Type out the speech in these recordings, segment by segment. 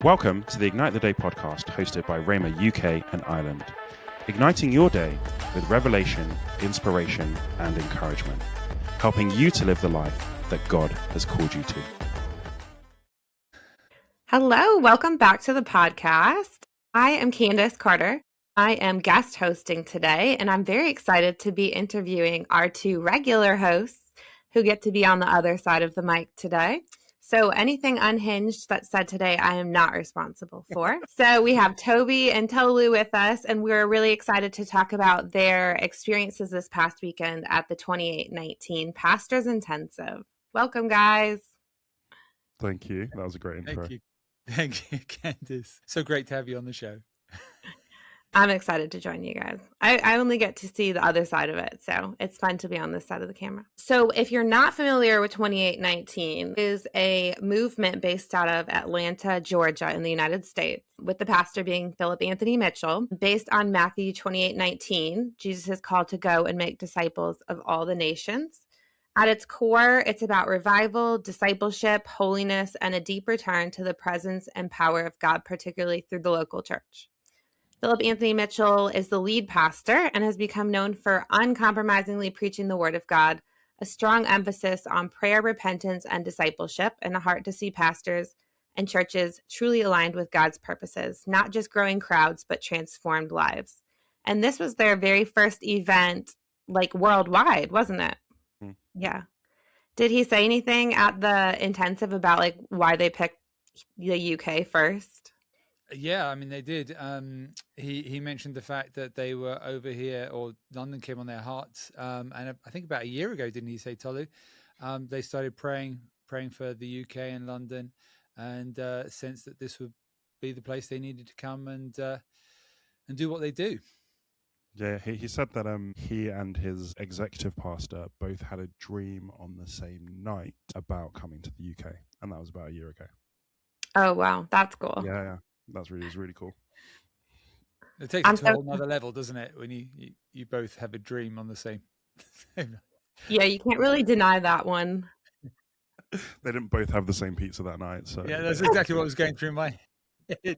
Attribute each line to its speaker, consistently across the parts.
Speaker 1: Welcome to the Ignite the Day podcast hosted by RHEMA UK and Ireland, igniting your day with revelation, inspiration, and encouragement, helping you to live the life that God has called you to.
Speaker 2: Hello, welcome back to the podcast. I am Kandyse Carter. I am guest hosting today, and I'm very excited to be interviewing our two regular hosts who get to be on the other side of the mic today. So anything unhinged that's said today, I am not responsible for. So we have Toby and Tolu with us, and we're really excited to talk about their experiences this past weekend at the 2819 Pastors Intensive. Welcome, guys.
Speaker 1: Thank you. That was a great intro.
Speaker 3: Thank you, Kandyse. So great to have you on the show.
Speaker 2: I'm excited to join you guys. I only get to see the other side of it, so it's fun to be on this side of the camera. So if you're not familiar with 2819, it is a movement based out of Atlanta, Georgia in the United States, with the pastor being Philip Anthony Mitchell. Based on Matthew 28:19, Jesus is called to go and make disciples of all the nations. At its core, it's about revival, discipleship, holiness, and a deep return to the presence and power of God, particularly through the local church. Philip Anthony Mitchell is the lead pastor and has become known for uncompromisingly preaching the word of God, a strong emphasis on prayer, repentance, and discipleship, and a heart to see pastors and churches truly aligned with God's purposes, not just growing crowds, but transformed lives. And this was their very first event, like worldwide, wasn't it? Yeah. Did he say anything at the intensive about like why they picked the UK first?
Speaker 3: Yeah, I mean, they did. He mentioned the fact that they were over here, or London came on their hearts. And I think about a year ago, didn't he say, Tolu? They started praying for the UK and London, and sensed that this would be the place they needed to come and do what they do.
Speaker 1: Yeah, he said that he and his executive pastor both had a dream on the same night about coming to the UK, and that was about a year ago.
Speaker 2: Oh, wow. That's cool.
Speaker 1: Yeah. That's really cool.
Speaker 3: It takes it to a whole nother level, doesn't it? When you both have a dream on the same.
Speaker 2: Yeah, you can't really deny that one.
Speaker 1: They didn't both have the same pizza that night, so
Speaker 3: yeah, that's exactly what was going through my head.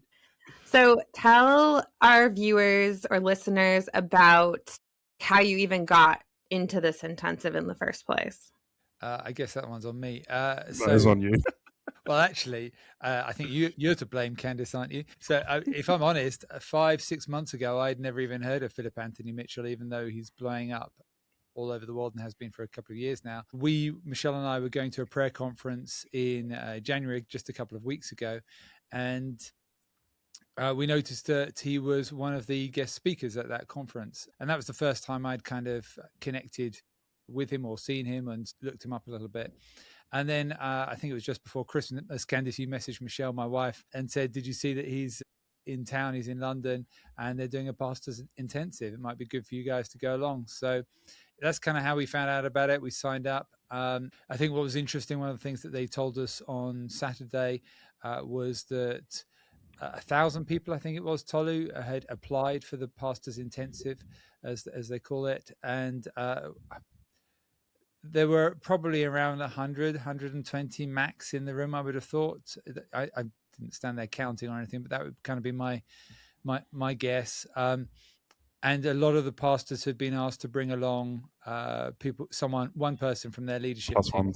Speaker 2: So tell our viewers or listeners about how you even got into this intensive in the first place.
Speaker 3: I guess that one's on me.
Speaker 1: That is on you.
Speaker 3: Well, actually, I think you're to blame, Kandyse, aren't you? So if I'm honest, 5-6 months ago, I'd never even heard of Philip Anthony Mitchell, even though he's blowing up all over the world and has been for a couple of years now. Michelle and I were going to a prayer conference in January, just a couple of weeks ago, and we noticed that he was one of the guest speakers at that conference. And that was the first time I'd kind of connected with him or seen him and looked him up a little bit. And then I think it was just before Christmas, as Kandyse, you messaged Michelle, my wife, and said, did you see that he's in town, he's in London, and they're doing a pastor's intensive? It might be good for you guys to go along. So that's kind of how we found out about it. We signed up. I think what was interesting, one of the things that they told us on Saturday was that 1,000 people, I think it was, Tolu, had applied for the pastor's intensive, as they call it. And there were probably around 100, 120 max in the room, I would have thought. I didn't stand there counting or anything, but that would kind of be my guess. And a lot of the pastors had been asked to bring along one person from their leadership team.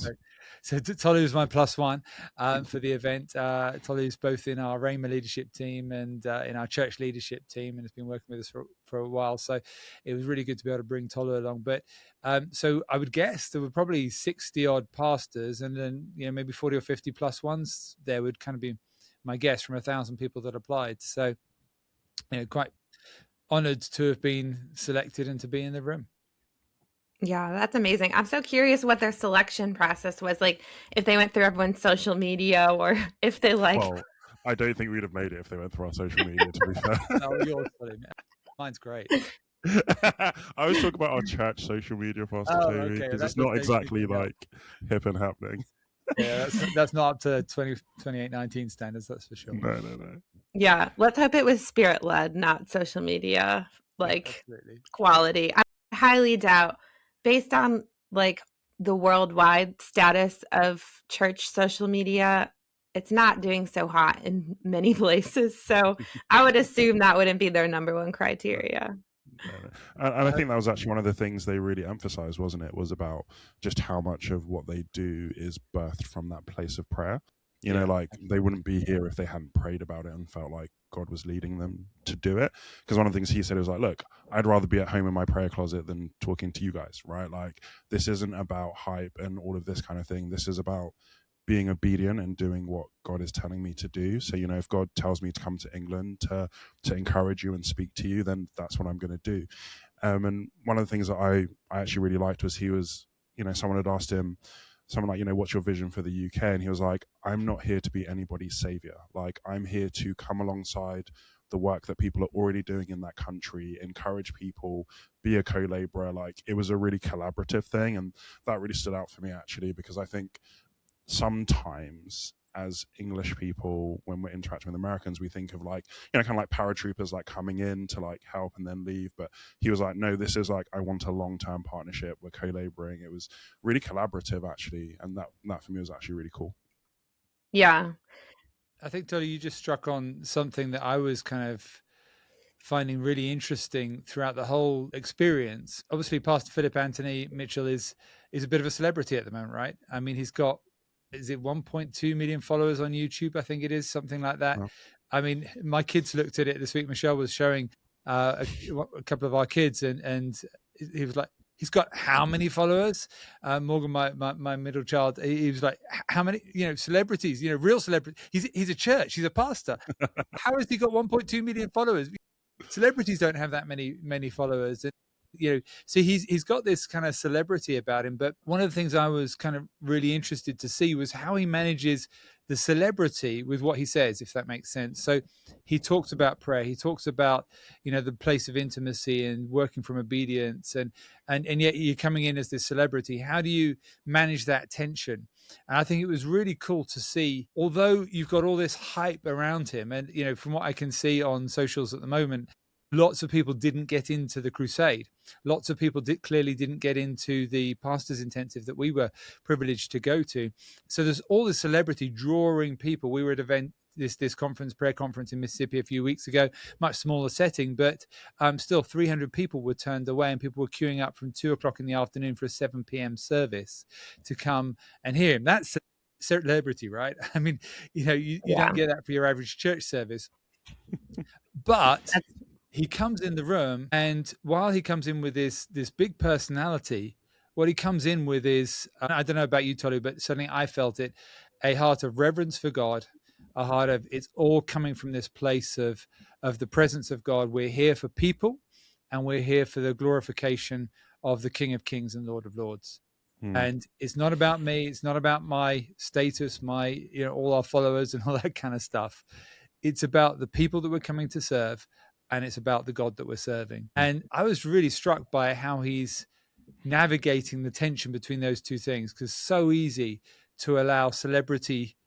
Speaker 3: So Tolu is my plus one for the event. Tolu is both in our RHEMA leadership team and in our church leadership team, and has been working with us for a while. So it was really good to be able to bring Tolu along. But so I would guess there were probably 60 odd pastors, and then maybe 40 or 50 plus ones there would kind of be my guess from 1,000 people that applied. So quite honored to have been selected and to be in the room.
Speaker 2: Yeah, that's amazing. I'm so curious what their selection process was like, if they went through everyone's social media or if they
Speaker 1: Well, I don't think we'd have made it if they went through our social media, to be fair.
Speaker 3: Oh, yours, mine's great.
Speaker 1: I always talk about our church social media, Pastor Toby, because it's not exactly like hip and happening.
Speaker 3: Yeah, that's not up to 2819 standards, that's for sure.
Speaker 1: No.
Speaker 2: Yeah, let's hope it was spirit-led, not social media, quality. I highly doubt, based on like the worldwide status of church social media, it's not doing so hot in many places. So I would assume that wouldn't be their number one criteria.
Speaker 1: And I think that was actually one of the things they really emphasized, wasn't it? Was about just how much of what they do is birthed from that place of prayer. You know, like they wouldn't be here if they hadn't prayed about it and felt like God was leading them to do it. Because one of the things he said was like, look, I'd rather be at home in my prayer closet than talking to you guys, right? Like, this isn't about hype and all of this kind of thing. This is about being obedient and doing what God is telling me to do. So, you know, if God tells me to come to England to encourage you and speak to you, then that's what I'm going to do. And one of the things that I actually really liked was he was, you know, someone had asked him, someone like, you know, what's your vision for the UK? And he was like, I'm not here to be anybody's savior. Like, I'm here to come alongside the work that people are already doing in that country, encourage people, be a co-laborer. Like, it was a really collaborative thing. And that really stood out for me, actually, because I think sometimes as English people, when we're interacting with Americans, we think of like, you know, kind of like paratroopers like coming in to like help and then leave. But he was like, no, this is like, I want a long-term partnership. We're co-laboring. It was really collaborative, actually. And that for me was actually really cool.
Speaker 2: Yeah.
Speaker 3: I think, Tolu, you just struck on something that I was kind of finding really interesting throughout the whole experience. Obviously, Pastor Philip Anthony Mitchell is a bit of a celebrity at the moment, right? I mean, he's got, is it 1.2 million followers on YouTube? I think it is, something like that.
Speaker 1: Wow.
Speaker 3: I mean, my kids looked at it this week. Michelle was showing a couple of our kids, and he was like, he's got how many followers? Morgan, my middle child, he was like, how many, you know, celebrities, you know, real celebrities. He's a church, he's a pastor. How has he got 1.2 million followers? Celebrities don't have that many followers. And, you know, so he's got this kind of celebrity about him. But one of the things I was kind of really interested to see was how he manages the celebrity with what he says, if that makes sense. So he talks about prayer. He talks about, you know, the place of intimacy and working from obedience, and yet you're coming in as this celebrity. How do you manage that tension? And I think it was really cool to see, although you've got all this hype around him, and, you know, from what I can see on socials at the moment, lots of people didn't get into the crusade. Lots of people clearly didn't get into the pastors intensive that we were privileged to go to. So there's all this celebrity drawing people. We were at event, this prayer conference in Mississippi a few weeks ago, much smaller setting, but still 300 people were turned away, and people were queuing up from 2:00 in the afternoon for a 7 p.m. service to come and hear him. That's celebrity, right? I mean, you know, you don't get that for your average church service. But he comes in the room, and while he comes in with this big personality, what he comes in with is, I don't know about you, Tolu, but certainly I felt it, a heart of reverence for God, a heart of, it's all coming from this place of the presence of God. We're here for people, and we're here for the glorification of the King of Kings and Lord of Lords. And it's not about me. It's not about my status, my, you know, all our followers and all that kind of stuff. It's about the people that we're coming to serve, and it's about the God that we're serving. And I was really struck by how he's navigating the tension between those two things, because it's so easy to allow celebrity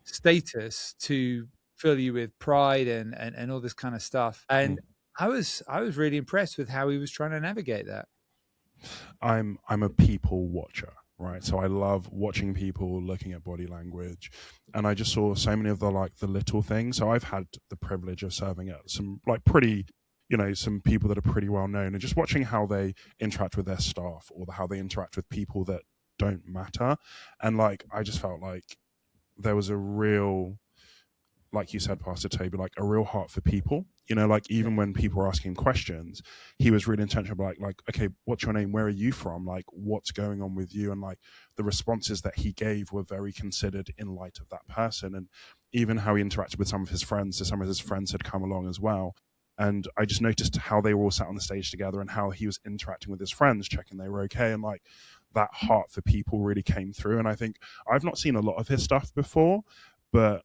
Speaker 3: status to fill you with pride and all this kind of stuff. And I was really impressed with how he was trying to navigate that.
Speaker 1: I'm a people watcher, right? So I love watching people, looking at body language, and I just saw so many of the little things. So I've had the privilege of serving at some like pretty, you know, some people that are pretty well known, and just watching how they interact with their staff, or how they interact with people that don't matter. And like, I just felt like there was a real, like you said, Pastor Toby, like a real heart for people. You know, like even when people were asking questions, he was really intentional, like, okay, what's your name? Where are you from? Like, what's going on with you? And like the responses that he gave were very considered in light of that person. And even how he interacted with some of his friends. So some of his friends had come along as well. And I just noticed how they were all sat on the stage together, and how he was interacting with his friends, checking they were okay. And like that heart for people really came through. And I think I've not seen a lot of his stuff before, but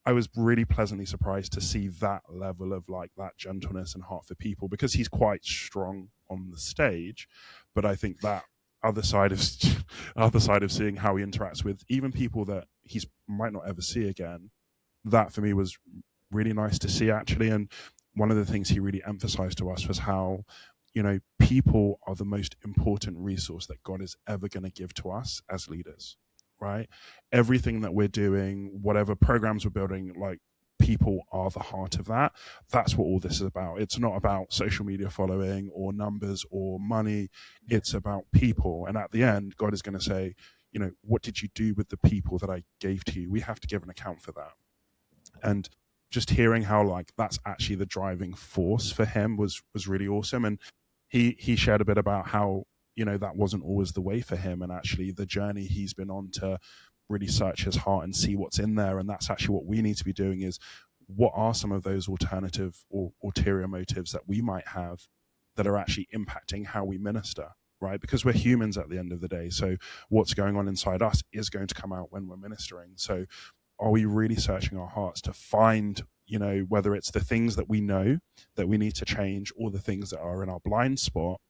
Speaker 1: I was really pleasantly surprised to see that level of like that gentleness and heart for people, because he's quite strong on the stage. But I think that other side of seeing how he interacts with even people that he might not ever see again, that for me was really nice to see, actually. And one of the things he really emphasized to us was how, you know, people are the most important resource that God is ever going to give to us as leaders. right? Everything that we're doing, whatever programs we're building, like, people are the heart of that. That's what all this is about. It's not about social media following or numbers or money. It's about people. And at the end, God is going to say, you know, what did you do with the people that I gave to you? We have to give an account for that. And just hearing how, like, that's actually the driving force for him was really awesome. And he shared a bit about how, you know, that wasn't always the way for him, and actually the journey he's been on to really search his heart and see what's in there. And that's actually what we need to be doing, is what are some of those alternative or ulterior motives that we might have that are actually impacting how we minister, right? Because we're humans at the end of the day. So what's going on inside us is going to come out when we're ministering. So are we really searching our hearts to find, you know, whether it's the things that we know that we need to change, or the things that are in our blind spot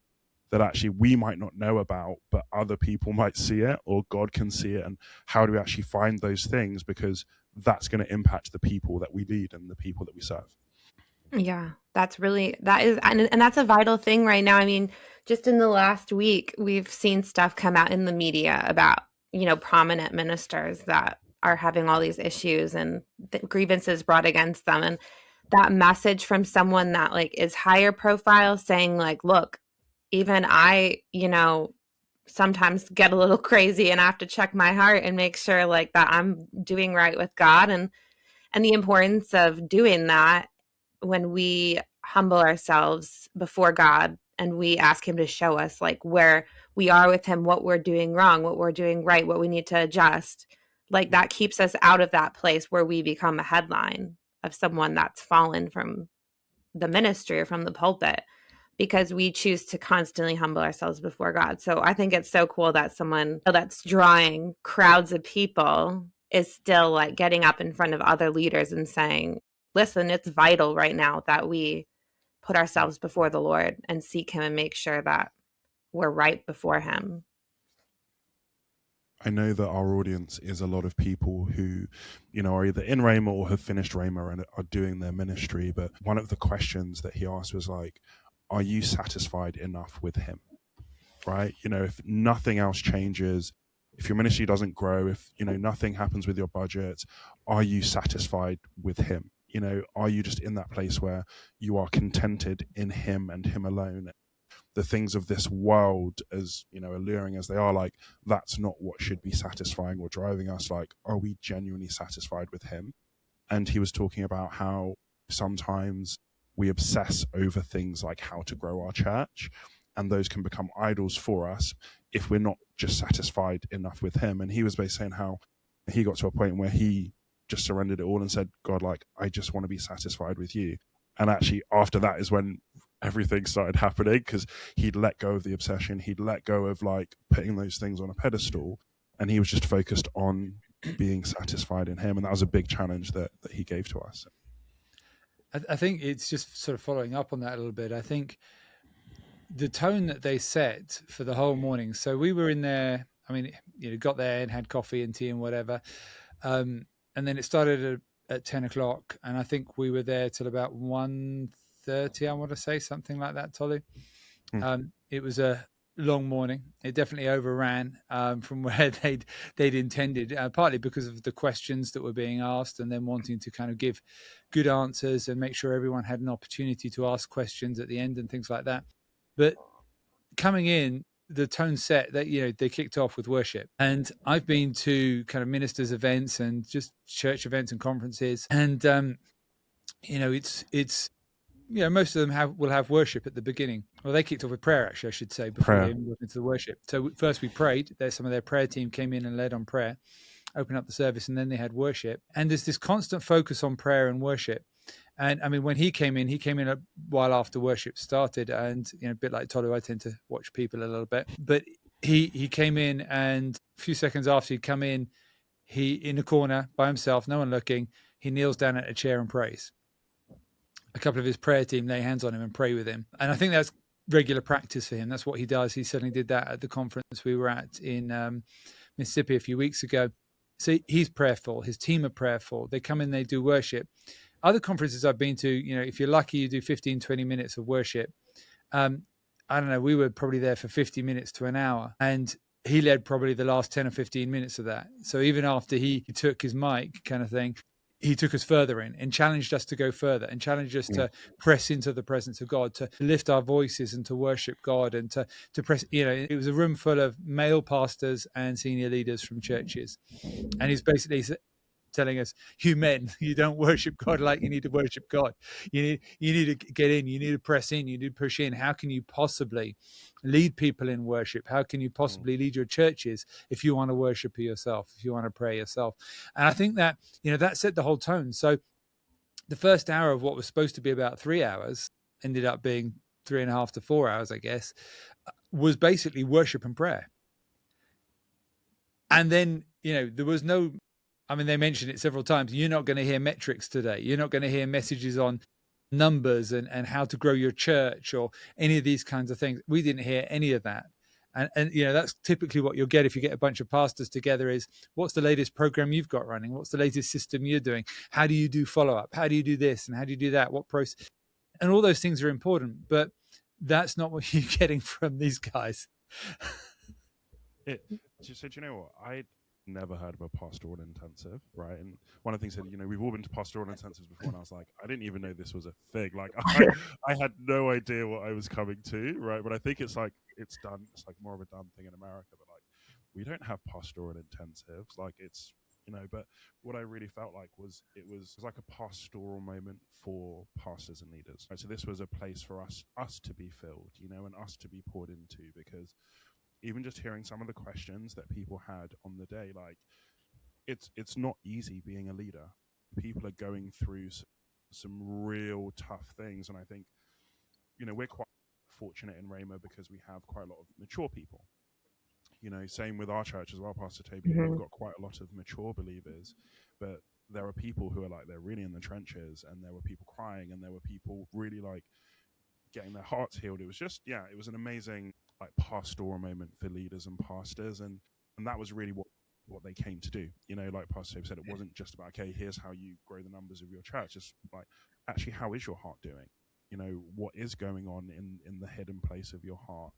Speaker 1: that actually we might not know about, but other people might see it, or God can see it? And how do we actually find those things? Because that's going to impact the people that we lead and the people that we serve.
Speaker 2: Yeah, that is, and that's a vital thing right now. I mean, just in the last week, we've seen stuff come out in the media about, you know, prominent ministers that are having all these issues and grievances brought against them. And that message from someone that, like, is higher profile, saying, like, look, even I, you know, sometimes get a little crazy and I have to check my heart and make sure, like, that I'm doing right with God, and the importance of doing that when we humble ourselves before God and we ask him to show us, like, where we are with him, what we're doing wrong, what we're doing right, what we need to adjust. Like, that keeps us out of that place where we become a headline of someone that's fallen from the ministry or from the pulpit, because we choose to constantly humble ourselves before God. So I think it's so cool that someone that's drawing crowds of people is still, like, getting up in front of other leaders and saying, listen, it's vital right now that we put ourselves before the Lord and seek him and make sure that we're right before him.
Speaker 1: I know that our audience is a lot of people who, you know, are either in RHEMA or have finished RHEMA and are doing their ministry. But one of the questions that he asked was, like, are you satisfied enough with him? Right? You know, if nothing else changes, if your ministry doesn't grow, if, you know, nothing happens with your budget, are you satisfied with him? You know, are you just in that place where you are contented in him and him alone? The things of this world, as, you know, alluring as they are, like, that's not what should be satisfying or driving us. Like, are we genuinely satisfied with him? And he was talking about how sometimes we obsess over things like how to grow our church, and those can become idols for us if we're not just satisfied enough with him. And he was basically saying how he got to a point where he just surrendered it all and said, God, like, I just want to be satisfied with you. And actually after that is when everything started happening, because he'd let go of the obsession, he'd let go of, like, putting those things on a pedestal, and he was just focused on being satisfied in him. And that was a big challenge that he gave to us.
Speaker 3: I think it's just sort of following up on that a little bit. I think the tone that they set for the whole morning. So we were in there, I mean, you know, got there and had coffee and tea and whatever. And then it started at 10 o'clock. And I think we were there till about 1:30, I want to say, something like that, Tolu. It was a long morning. It definitely overran from where they'd intended, partly because of the questions that were being asked, and then wanting to kind of give good answers and make sure everyone had an opportunity to ask questions at the end and things like that. But coming in, the tone set that, you know, they kicked off with worship. And I've been to kind of ministers' events and just church events and conferences, and you know, it's you know, most of them will have worship at the beginning. Well, they kicked off with prayer, actually, I should say, before they even went into the worship. So first we prayed. Some of their prayer team came in and led on prayer, opened up the service, and then they had worship. And there's this constant focus on prayer and worship. And I mean, when he came in a while after worship started, and, you know, a bit like Tolu, I tend to watch people a little bit, but he came in, and a few seconds after he'd come in a corner by himself, no one looking, he kneels down at a chair and prays. A couple of his prayer team lay hands on him and pray with him. And I think that's regular practice for him. That's what he does. He certainly did that at the conference we were at in Mississippi a few weeks ago. So he's prayerful. His team are prayerful. They come in, they do worship. Other conferences I've been to, you know, if you're lucky, you do 15, 20 minutes of worship. I don't know, we were probably there for 50 minutes to an hour. And he led probably the last 10 or 15 minutes of that. So even after he took his mic kind of thing, he took us further in and challenged us to go further and challenged us to press into the presence of God, to lift our voices and to worship God and to press, it was a room full of male pastors and senior leaders from churches. And he's basically telling us, you men, you don't worship God like you need to worship God. You need to get in, you need to press in, you need to push in. How can you possibly lead people in worship? How can you possibly lead your churches if you want to worship yourself, if you want to pray yourself? And I think that, that set the whole tone. So the first hour of what was supposed to be about 3 hours ended up being 3.5 to 4 hours, I guess, was basically worship and prayer. And then, there was no, they mentioned it several times. You're not going to hear metrics today. You're not going to hear messages on numbers and how to grow your church or any of these kinds of things. We didn't hear any of that. And that's typically what you'll get if you get a bunch of pastors together is, what's the latest program you've got running? What's the latest system you're doing? How do you do follow-up? How do you do this? And how do you do that? What process? And all those things are important, but that's not what you're getting from these guys.
Speaker 1: So do you know what? I never heard of a pastoral intensive, right? And one of the things that, we've all been to pastoral intensives before, and I was like, I didn't even know this was a thing. Like, I had no idea what I was coming to, right? But I think it's like more of a done thing in America, but like, we don't have pastoral intensives. Like, it's, but what I really felt like was it was like a pastoral moment for pastors and leaders. Right? So this was a place for us to be filled, and us to be poured into, because even just hearing some of the questions that people had on the day, like it's not easy being a leader. People are going through some real tough things. And I think, we're quite fortunate in RHEMA because we have quite a lot of mature people, same with our church as well, Pastor Toby. We've got quite a lot of mature believers, but there are people who are like, they're really in the trenches, and there were people crying, and there were people really like getting their hearts healed. It was just, it was an amazing like pastoral moment for leaders and pastors, and that was really what they came to do. Like Pastor Toby said, it wasn't just about, okay, here's how you grow the numbers of your church. It's like, actually, how is your heart doing? What is going on in the hidden place of your heart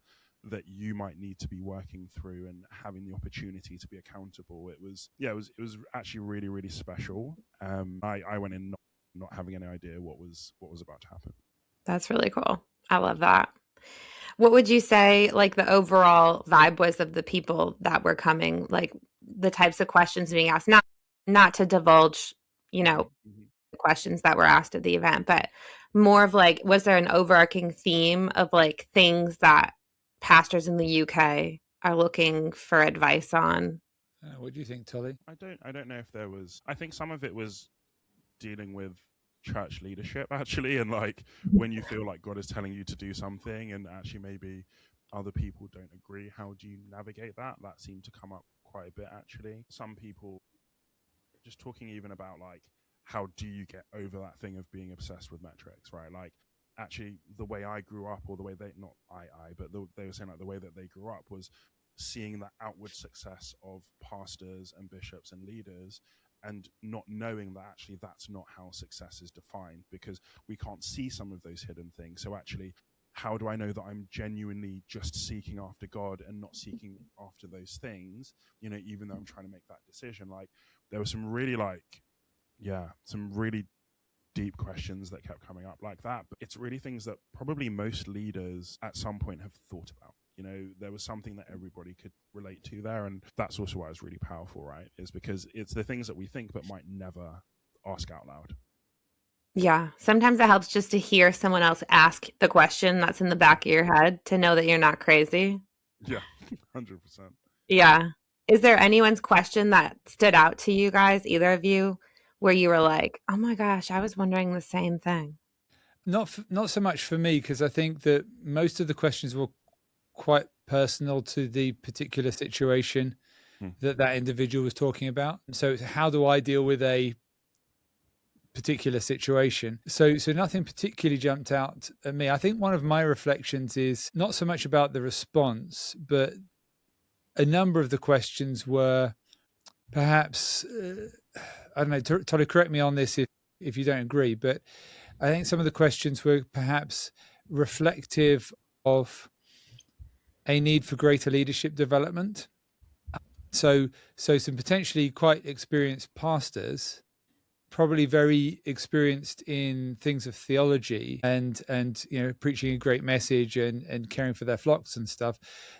Speaker 1: that you might need to be working through and having the opportunity to be accountable. It was actually really, really special. I went in not having any idea what was about to happen.
Speaker 2: That's really cool. I love that. What would you say, like, the overall vibe was of the people that were coming, like the types of questions being asked, not to divulge, questions that were asked at the event, but more of like, was there an overarching theme of like things that pastors in the UK are looking for advice on?
Speaker 3: What do you think, Tolly?
Speaker 1: I don't know if there was. I think some of it was dealing with church leadership, actually, and like when you feel like God is telling you to do something and actually maybe other people don't agree, how do you navigate that? That seemed to come up quite a bit, actually. Some people just talking even about like, how do you get over that thing of being obsessed with metrics, right? Like, actually, the way I grew up, or the way they were saying like the way that they grew up was seeing the outward success of pastors and bishops and leaders, and not knowing that actually that's not how success is defined, because we can't see some of those hidden things. So actually, how do I know that I'm genuinely just seeking after God and not seeking after those things, even though I'm trying to make that decision? Like, there was some really some really deep questions that kept coming up like that. But it's really things that probably most leaders at some point have thought about. There was something that everybody could relate to there. And that's also why it's really powerful, right? Is because it's the things that we think but might never ask out loud.
Speaker 2: Yeah. Sometimes it helps just to hear someone else ask the question that's in the back of your head to know that you're not crazy.
Speaker 1: Yeah, 100%.
Speaker 2: Yeah. Is there anyone's question that stood out to you guys, either of you, where you were like, oh my gosh, I was wondering the same thing?
Speaker 3: Not so much for me, because I think that most of the questions were quite personal to the particular situation that individual was talking about. So how do I deal with a particular situation? So nothing particularly jumped out at me. I think one of my reflections is not so much about the response, but a number of the questions were perhaps, I don't know, Tolly, correct me on this if you don't agree, but I think some of the questions were perhaps reflective of a need for greater leadership development. So some potentially quite experienced pastors, probably very experienced in things of theology and preaching a great message and caring for their flocks and stuff,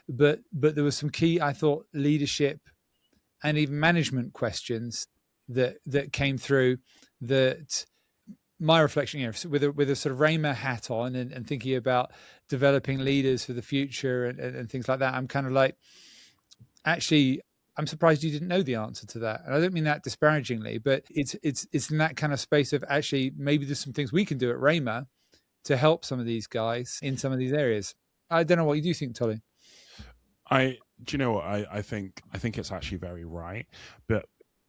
Speaker 3: but there was some key, I thought, leadership and even management questions that came through, that my reflection, with a sort of RHEMA hat on and thinking about developing leaders for the future and things like that, I'm kind of like, actually, I'm surprised you didn't know the answer to that. And I don't mean that disparagingly, but it's in that kind of space of, actually, maybe there's some things we can do at RHEMA to help some of these guys in some of these areas. I don't know what you do think, Tolu.
Speaker 1: Do you know what? I think it's actually very right, but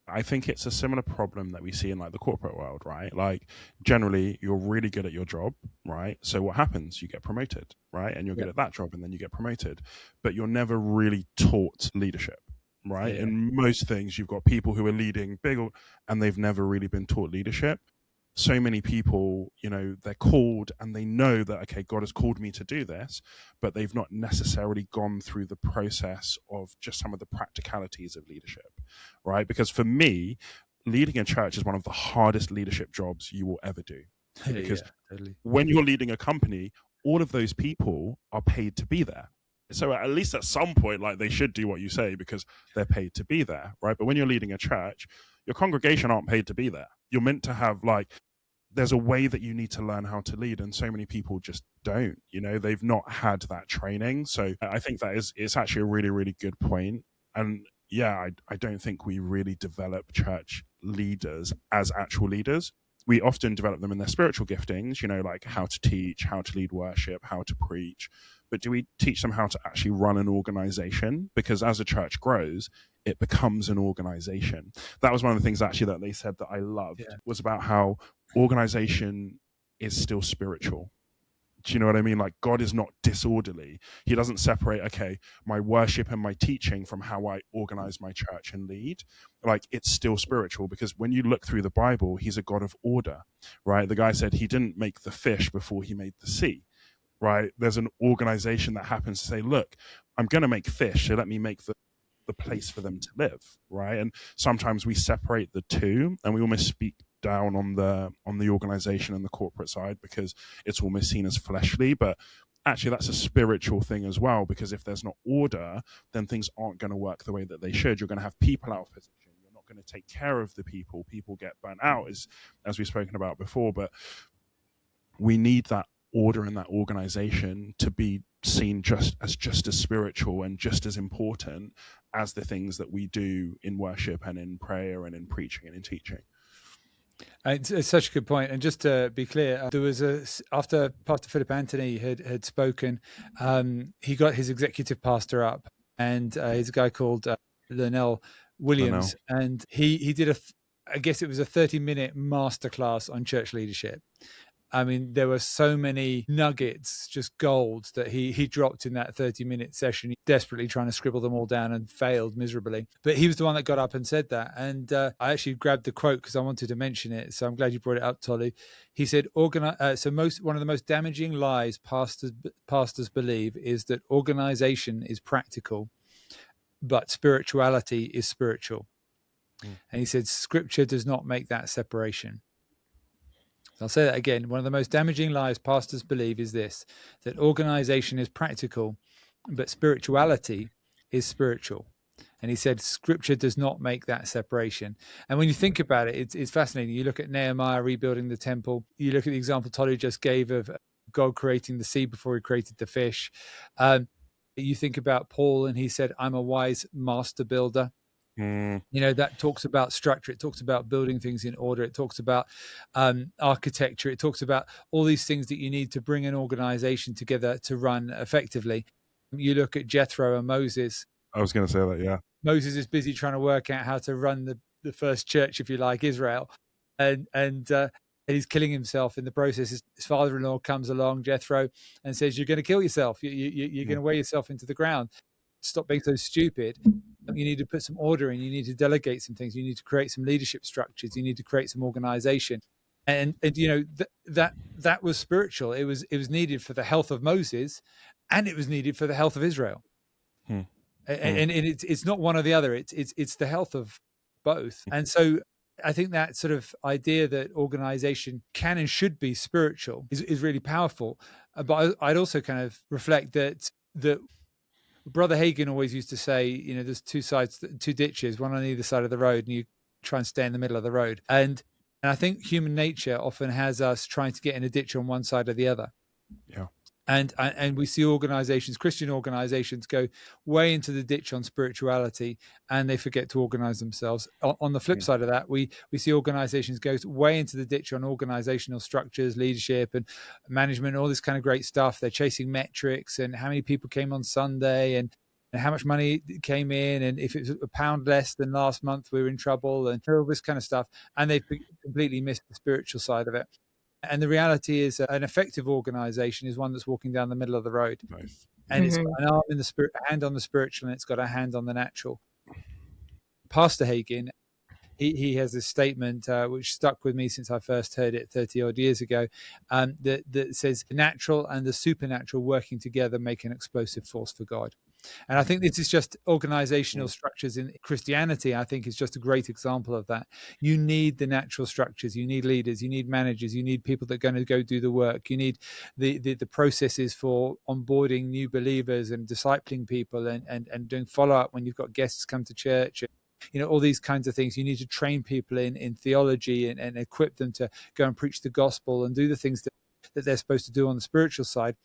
Speaker 1: I think it's a similar problem that we see in like the corporate world, right? Like, generally, you're really good at your job, right? So what happens? You get promoted, right? And you're good at that job, and then you get promoted, but you're never really taught leadership, right?
Speaker 3: Yeah.
Speaker 1: In most things, you've got people who are leading big, and they've never really been taught leadership. So many people, they're called and they know that, okay, God has called me to do this, but they've not necessarily gone through the process of just some of the practicalities of leadership, right? Because for me, leading a church is one of the hardest leadership jobs you will ever do. Because
Speaker 3: totally.
Speaker 1: When you're leading a company, all of those people are paid to be there. So at least at some point, like, they should do what you say because they're paid to be there, right? But when you're leading a church, your congregation aren't paid to be there. You're meant to have, like, there's a way that you need to learn how to lead, and so many people just don't. They've not had that training. So I think it's actually a really, really good point. And yeah, I don't think we really develop church leaders as actual leaders. We often develop them in their spiritual giftings, like how to teach, how to lead worship, how to preach. But do we teach them how to actually run an organization? Because as a church grows, it becomes an organization. That was one of the things actually that they said that I loved, was about how organization is still spiritual. Do you know what I mean? Like, God is not disorderly. He doesn't separate, okay, my worship and my teaching from how I organize my church and lead. Like, it's still spiritual, because when you look through the Bible, he's a God of order, right? The guy said he didn't make the fish before he made the sea, right? There's an organization that happens to say, look, I'm going to make fish, so let me make the place for them to live, right? And sometimes we separate the two, and we almost speak down on the organization and the corporate side because it's almost seen as fleshly, but actually that's a spiritual thing as well, because if there's not order, then things aren't going to work the way that they should. You're going to have people out of position. You're not going to take care of the people. People get burnt out, as we've spoken about before. But we need that order in that organization to be seen just as spiritual and just as important as the things that we do in worship and in prayer and in preaching and in teaching.
Speaker 3: It's such a good point. And just to be clear, there was after Pastor Philip Anthony had spoken, he got his executive pastor up, and he's a guy called Linnell Williams, and he did I guess it was a 30-minute masterclass on church leadership. I mean, there were so many nuggets, just gold, that he dropped in that 30-minute session, desperately trying to scribble them all down and failed miserably. But he was the one that got up and said that. And I actually grabbed the quote because I wanted to mention it. So I'm glad you brought it up, Tolu. He said, one of the most damaging lies pastors believe is that organization is practical, but spirituality is spiritual. And he said, Scripture does not make that separation. I'll say that again. One of the most damaging lies pastors believe is this, that organization is practical, but spirituality is spiritual. And he said, Scripture does not make that separation. And when you think about it, it's fascinating. You look at Nehemiah rebuilding the temple. You look at the example Tolu just gave of God creating the sea before he created the fish. You think about Paul, and he said, I'm a wise master builder. That talks about structure. It talks about building things in order. It talks about architecture. It talks about all these things that you need to bring an organization together to run effectively. You look at Jethro and Moses.
Speaker 1: I was going to say that, yeah.
Speaker 3: Moses is busy trying to work out how to run the first church, if you like, Israel. And he's killing himself in the process. His father-in-law comes along, Jethro, and says, you're going to kill yourself. You're going to wear yourself into the ground. Stop being so stupid. You need to put some order in. You need to delegate some things. You need to create some leadership structures. You need to create some organization. And that was spiritual. It was needed for the health of Moses, and it was needed for the health of Israel. and it's not one or the other. It's the health of both. And so I think that sort of idea that organization can and should be spiritual is really powerful. But I'd also kind of reflect that Brother Hagin always used to say, you know, there's two ditches, one on either side of the road, and you try and stay in the middle of the road. And I think human nature often has us trying to get in a ditch on one side or the other.
Speaker 1: Yeah.
Speaker 3: And we see organizations, Christian organizations, go way into the ditch on spirituality, and they forget to organize themselves. On the flip side of that, we see organizations go way into the ditch on organizational structures, leadership and management, all this kind of great stuff. They're chasing metrics and how many people came on Sunday and how much money came in, and if it's £1 less than last month, we're in trouble, and all this kind of stuff. And they've completely missed the spiritual side of it. And the reality is an effective organization is one that's walking down the middle of the road.
Speaker 1: Nice.
Speaker 3: And it's got an arm in the spirit, a hand on the spiritual, and it's got a hand on the natural. Pastor Hagin, he has this statement which stuck with me since I first heard it 30 odd years ago, that says the natural and the supernatural working together make an explosive force for God. And I think this is just organizational structures in Christianity. I think is just a great example of that. You need the natural structures. You need leaders. You need managers. You need people that are going to go do the work. You need the processes for onboarding new believers and discipling people and doing follow-up when you've got guests come to church. You know, all these kinds of things. You need to train people in theology and equip them to go and preach the gospel and do the things that they're supposed to do on the spiritual side.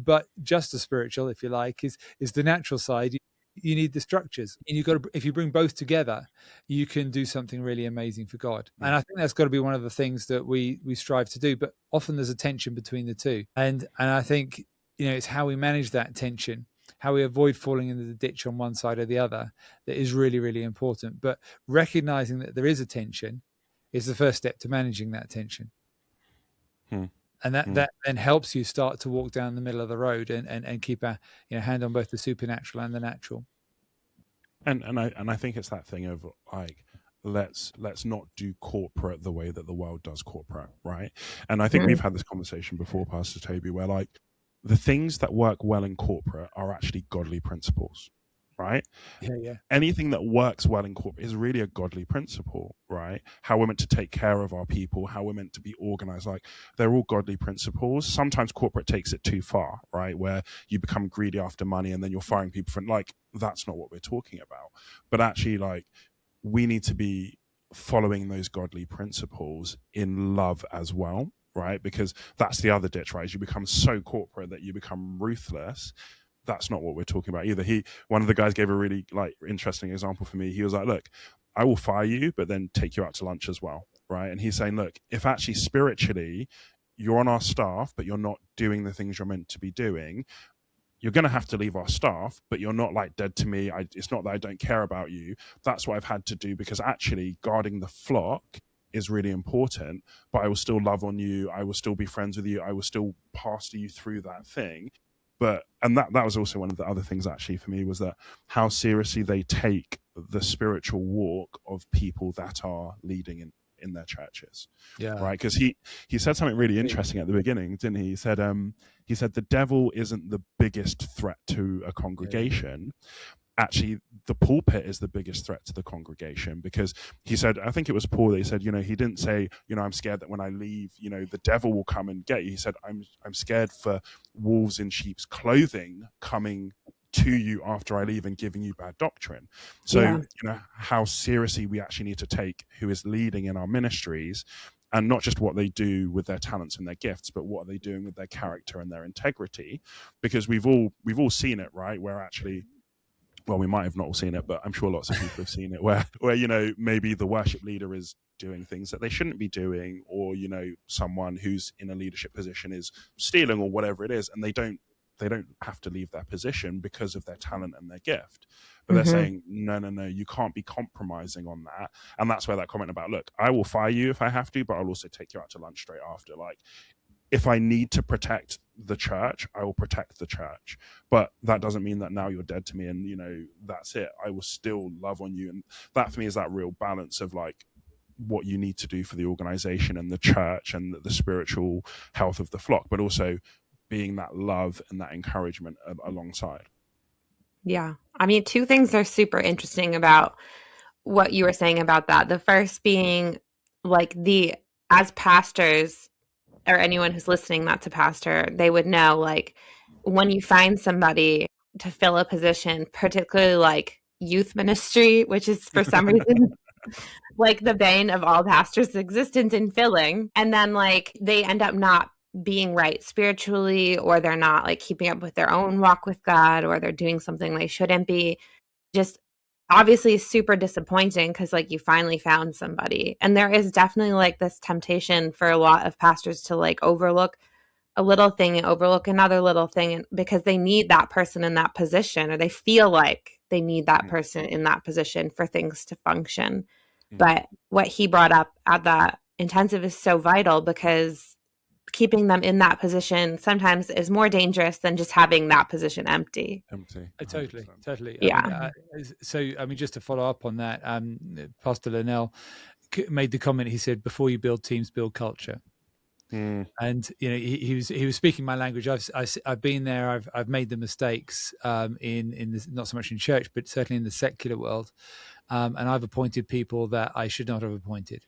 Speaker 3: But just as spiritual, if you like, is the natural side. You need the structures, and you've got to, if you bring both together, you can do something really amazing for God. And I think that's got to be one of the things that we strive to do. But often there's a tension between the two, and I think, you know, it's how we manage that tension, how we avoid falling into the ditch on one side or the other, that is really, really important. But recognizing that there is a tension is the first step to managing that tension. And that then helps you start to walk down the middle of the road and keep a hand on both the supernatural and the natural.
Speaker 1: And I think it's that thing of like, let's not do corporate the way that the world does corporate, right? And I think we've had this conversation before, Pastor Toby, where like the things that work well in corporate are actually godly principles, right?
Speaker 3: Yeah.
Speaker 1: Anything that works well in corporate is really a godly principle, right? How we're meant to take care of our people, how we're meant to be organized, like they're all godly principles. Sometimes corporate takes it too far, right? Where you become greedy after money and then you're firing people from, like, that's not what we're talking about. But actually, like, we need to be following those godly principles in love as well, right? Because that's the other ditch, right? Is you become so corporate that you become ruthless. That's not what we're talking about either. One of the guys gave a really like interesting example for me. He was like, look, I will fire you, but then take you out to lunch as well, right? And he's saying, look, if actually spiritually you're on our staff, but you're not doing the things you're meant to be doing, you're going to have to leave our staff, but you're not like dead to me. It's not that I don't care about you. That's what I've had to do, because actually guarding the flock is really important, but I will still love on you. I will still be friends with you. I will still pastor you through that thing. And that was also one of the other things actually for me, was that how seriously they take the spiritual walk of people that are leading in their churches. Yeah. Right. Because he said something really interesting at the beginning, didn't he? He said the devil isn't the biggest threat to a congregation. Actually, the pulpit is the biggest threat to the congregation, because he said, I think it was Paul that he said, he didn't say, I'm scared that when I leave, the devil will come and get you. He said, I'm scared for wolves in sheep's clothing coming to you after I leave and giving you bad doctrine. So, how seriously we actually need to take who is leading in our ministries, and not just what they do with their talents and their gifts, but what are they doing with their character and their integrity? Because we've all seen it, right? Where actually, well, we might have not all seen it, but I'm sure lots of people have seen it, where maybe the worship leader is doing things that they shouldn't be doing, or someone who's in a leadership position is stealing or whatever it is, and they don't have to leave their position because of their talent and their gift. But they're saying, no, you can't be compromising on that. And that's where that comment about, look, I will fire you if I have to, but I'll also take you out to lunch straight after. Like, if I need to protect the church, I will protect the church. But that doesn't mean that now you're dead to me and, that's it. I will still love on you. And that for me is that real balance of like what you need to do for the organization and the church and the spiritual health of the flock, but also being that love and that encouragement alongside.
Speaker 2: Yeah. I mean, two things are super interesting about what you were saying about that. The first being like as pastors or anyone who's listening that's a pastor, they would know like when you find somebody to fill a position, particularly like youth ministry, which is for some reason like the bane of all pastors' existence in filling, and then like they end up not being right spiritually, or they're not like keeping up with their own walk with God, or they're doing something they shouldn't be, just obviously super disappointing because like you finally found somebody. And there is definitely like this temptation for a lot of pastors to like overlook a little thing and overlook another little thing, and because they need that person in that position, or they feel like they need that person in that position for things to function. But what he brought up at that intensive is so vital, because keeping them in that position sometimes is more dangerous than just having that position empty.
Speaker 3: Totally.
Speaker 2: Yeah.
Speaker 3: I mean, just to follow up on that, Pastor Linnell made the comment. He said, "Before you build teams, build culture." And he was speaking my language. I've been there. I've made the mistakes in this, not so much in church, but certainly in the secular world. And I've appointed people that I should not have appointed.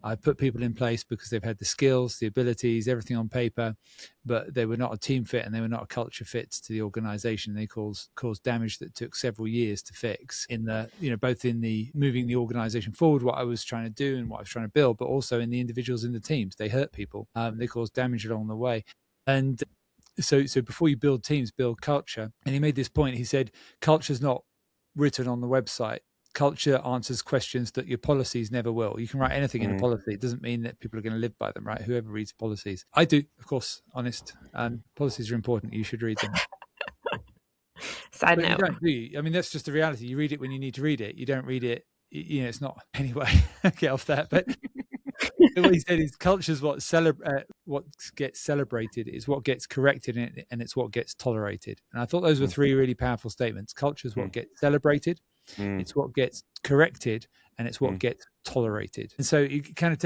Speaker 3: I put people in place because they've had the skills, the abilities, everything on paper, but they were not a team fit and they were not a culture fit to the organization. They caused damage that took several years to fix in the, both in the moving the organization forward, what I was trying to do and what I was trying to build, but also in the individuals in the teams. They hurt people. They caused damage along the way. And so before you build teams, build culture. And he made this point. He said, culture's not written on the website. Culture answers questions that your policies never will. You can write anything in a policy. It doesn't mean that people are going to live by them, right? Whoever reads policies. I do, of course, honest. Policies are important. You should read them.
Speaker 2: Side note.
Speaker 3: You don't, do you? I mean, that's just the reality. You read it when you need to read it. You don't read it, it's not. Anyway, get off that. But what he said is culture is what gets celebrated, is what gets corrected, and it's what gets tolerated. And I thought those were three really powerful statements. Culture is what gets celebrated. It's what gets corrected, and it's what gets tolerated. And so it kind of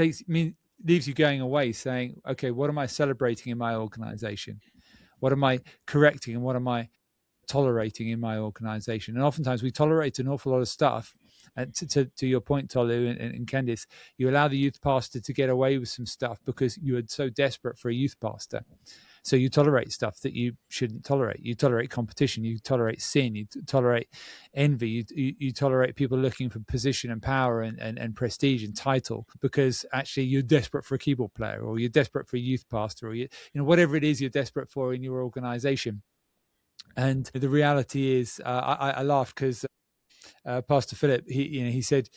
Speaker 3: leaves you going away saying, okay, what am I celebrating in my organization? What am I correcting, and what am I tolerating in my organization? And oftentimes we tolerate an awful lot of stuff. And to your point, Tolu and Kandyse, you allow the youth pastor to get away with some stuff because you are so desperate for a youth pastor. So you tolerate stuff that you shouldn't tolerate. You tolerate competition. You tolerate sin. You tolerate envy. You tolerate people looking for position and power and prestige and title because actually you're desperate for a keyboard player, or you're desperate for a youth pastor, or whatever it is you're desperate for in your organization. And the reality is, I laugh because Pastor Philip, he said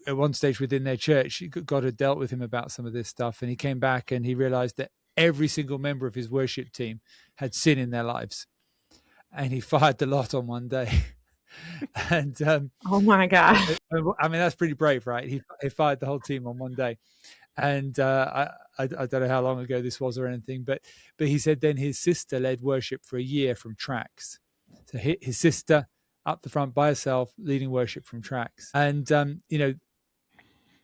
Speaker 3: at one stage within their church, God had dealt with him about some of this stuff, and he came back and he realized that every single member of his worship team had sin in their lives, and he fired the lot on one day. And
Speaker 2: oh my God,
Speaker 3: I mean, that's pretty brave, right? He fired the whole team on one day. And I don't know how long ago this was or anything, but he said then his sister led worship for a year from tracks. So his sister up the front by herself leading worship from tracks. And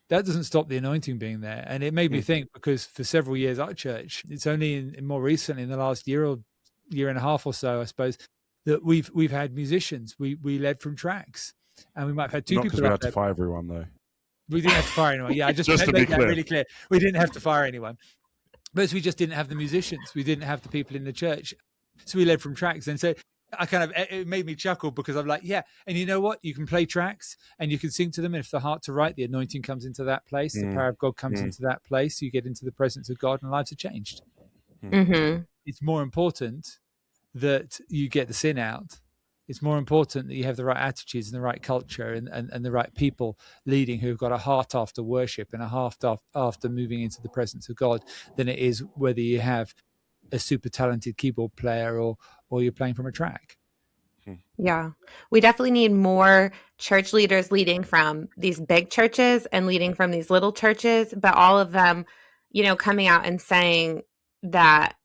Speaker 3: that doesn't stop the anointing being there. And it made me think, because for several years at church, it's only in more recently, in the last year and a half or so, I suppose, that we've had musicians. We led from tracks, and we might have had two
Speaker 1: Not
Speaker 3: people.
Speaker 1: Because we had to fire everyone, though.
Speaker 3: We didn't have to fire anyone. Yeah, I just
Speaker 1: to
Speaker 3: make that really clear. We didn't have to fire anyone, but we just didn't have the musicians. We didn't have the people in the church, so we led from tracks. And so it made me chuckle, because I'm like, yeah. And you know what? You can play tracks and you can sing to them. And if the heart to write, the anointing comes into that place. The power of God comes into that place. You get into the presence of God and lives are changed. It's more important that you get the sin out. It's more important that you have the right attitudes and the right culture and the right people leading who have got a heart after worship and a heart after moving into the presence of God than it is whether you have a super talented keyboard player or you're playing from a track.
Speaker 2: Yeah, we definitely need more church leaders leading from these big churches and leading from these little churches, but all of them, coming out and saying that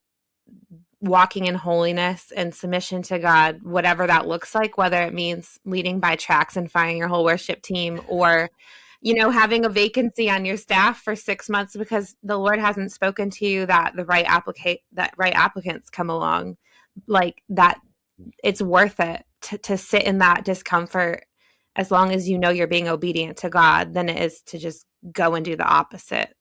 Speaker 2: walking in holiness and submission to God, whatever that looks like, whether it means leading by tracks and firing your whole worship team, or having a vacancy on your staff for 6 months because the Lord hasn't spoken to you that the right applicants come along, like that. It's worth it to sit in that discomfort as long as you know you're being obedient to God than it is to just go and do the opposite.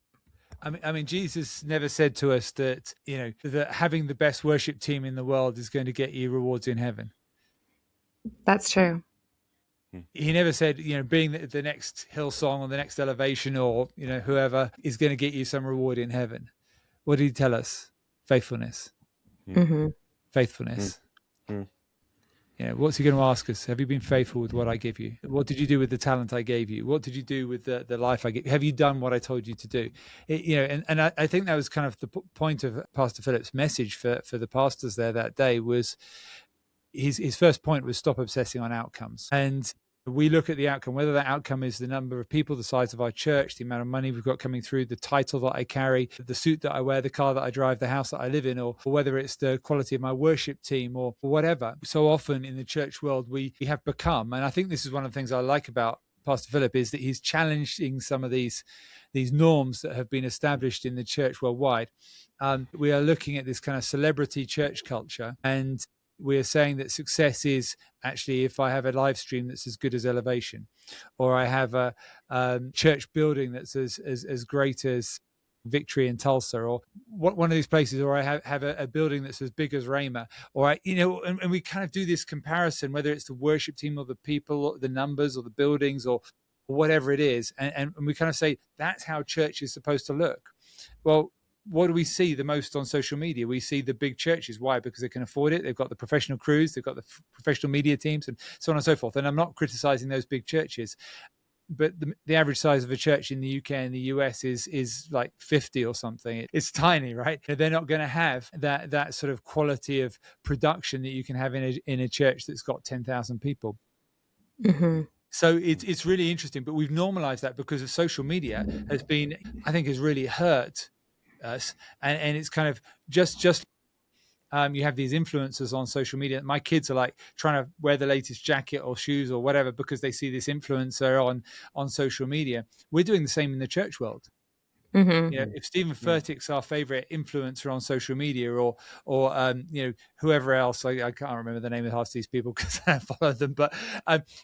Speaker 3: I mean, Jesus never said to us that, that having the best worship team in the world is going to get you rewards in heaven.
Speaker 2: That's true.
Speaker 3: He never said, being the next Hillsong or the next Elevation or, whoever is going to get you some reward in heaven. What did he tell us? Faithfulness.
Speaker 2: Mm-hmm.
Speaker 3: Faithfulness. What's he going to ask us? Have you been faithful with what I give you? What did you do with the talent I gave you? What did you do with the life I gave you? Have you done what I told you to do? And I think that was kind of the point of Pastor Philip's message for the pastors there that day. Was his first point was stop obsessing on outcomes. And we look at the outcome, whether that outcome is the number of people, the size of our church, the amount of money we've got coming through, the title that I carry, the suit that I wear, the car that I drive, the house that I live in, or whether it's the quality of my worship team or whatever. So often in the church world, we have become, and I think this is one of the things I like about Pastor Philip, is that he's challenging some of these norms that have been established in the church worldwide. We are looking at this kind of celebrity church culture, and we are saying that success is actually if I have a live stream that's as good as Elevation, or I have a church building that's as great as Victory in Tulsa, or one of these places, or I have a building that's as big as RHEMA, or and we kind of do this comparison, whether it's the worship team or the people, or the numbers or the buildings or whatever it is. And we kind of say that's how church is supposed to look. Well, what do we see the most on social media? We see the big churches. Why? Because they can afford it. They've got the professional crews. They've got the professional media teams and so on and so forth. And I'm not criticizing those big churches, but the average size of a church in the UK and the US is like 50 or something. It's tiny, right? They're not going to have that sort of quality of production that you can have in a church that's got 10,000 people.
Speaker 2: Mm-hmm.
Speaker 3: So it's really interesting, but we've normalized that because of social media has really hurt us, and it's kind of just you have these influencers on social media. My kids are like trying to wear the latest jacket or shoes or whatever because they see this influencer on social media. We're doing the same in the church world.
Speaker 2: Mm-hmm.
Speaker 3: If Stephen Furtick's our favorite influencer on social media, or whoever else, I can't remember the name of half these people because I follow them, but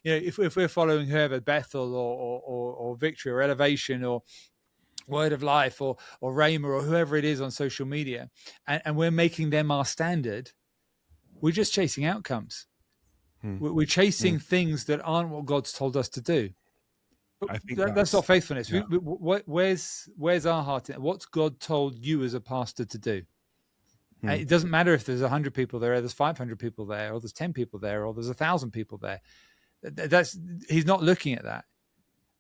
Speaker 3: if we're following whoever, Bethel or Victory or Elevation or Word of Life or RHEMA or whoever it is on social media, and we're making them our standard, we're just chasing outcomes. We're chasing things that aren't what God's told us to do.
Speaker 1: I think
Speaker 3: that's not faithfulness.
Speaker 1: Yeah.
Speaker 3: Where's our heart in it? What's God told you as a pastor to do? It doesn't matter if there's 100 people there, or there's 500 people there, or there's 10 people there, or there's 1,000 people there. He's not looking at that.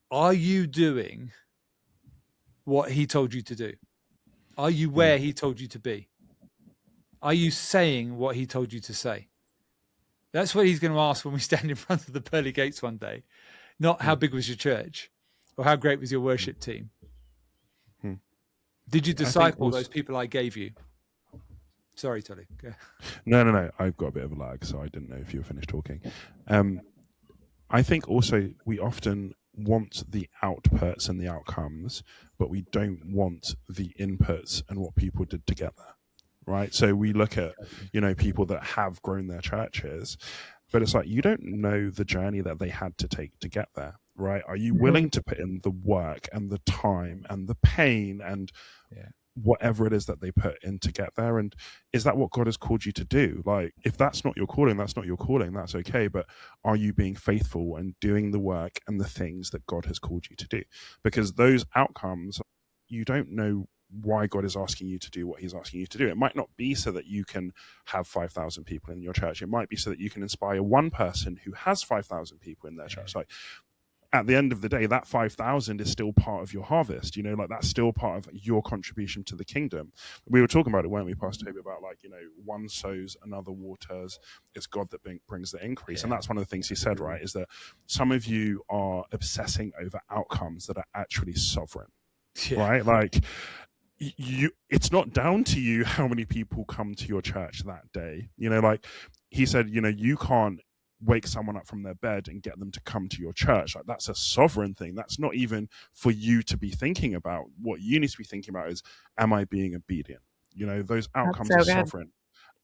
Speaker 3: Are you doing what he told you to do? Are you where he told you to be? Are you saying what he told you to say? That's what he's going to ask when we stand in front of the pearly gates one day. Not how big was your church or how great was your worship team. Did you disciple those people I gave you? Sorry, Tolly.
Speaker 1: No. I've got a bit of a lag, so I didn't know if you were finished talking. I think also we often want the outputs and the outcomes, but we don't want the inputs and what people did to get there, right? So we look at, people that have grown their churches, but it's like, you don't know the journey that they had to take to get there, right? Are you willing to put in the work and the time and the pain and whatever it is that they put in to get there? And is that what God has called you to do? Like, if that's not your calling, that's not your calling, that's okay. But are you being faithful and doing the work and the things that God has called you to do? Because those outcomes, you don't know why God is asking you to do what he's asking you to do. It might not be so that you can have 5,000 people in your church. It might be so that you can inspire one person who has 5,000 people in their church. Like, at the end of the day, that 5,000 is still part of your harvest, that's still part of your contribution to the kingdom. We were talking about it, weren't we, Pastor Toby, about one sows, another waters. It's God that brings the increase. And that's one of the things he said, right, is that some of you are obsessing over outcomes that are actually sovereign, right? Like, it's not down to you how many people come to your church that day. Like he said, you can't wake someone up from their bed and get them to come to your church. Like, that's a sovereign thing. That's not even for you to be thinking about. What you need to be thinking about is, am I being obedient? Those outcomes are sovereign.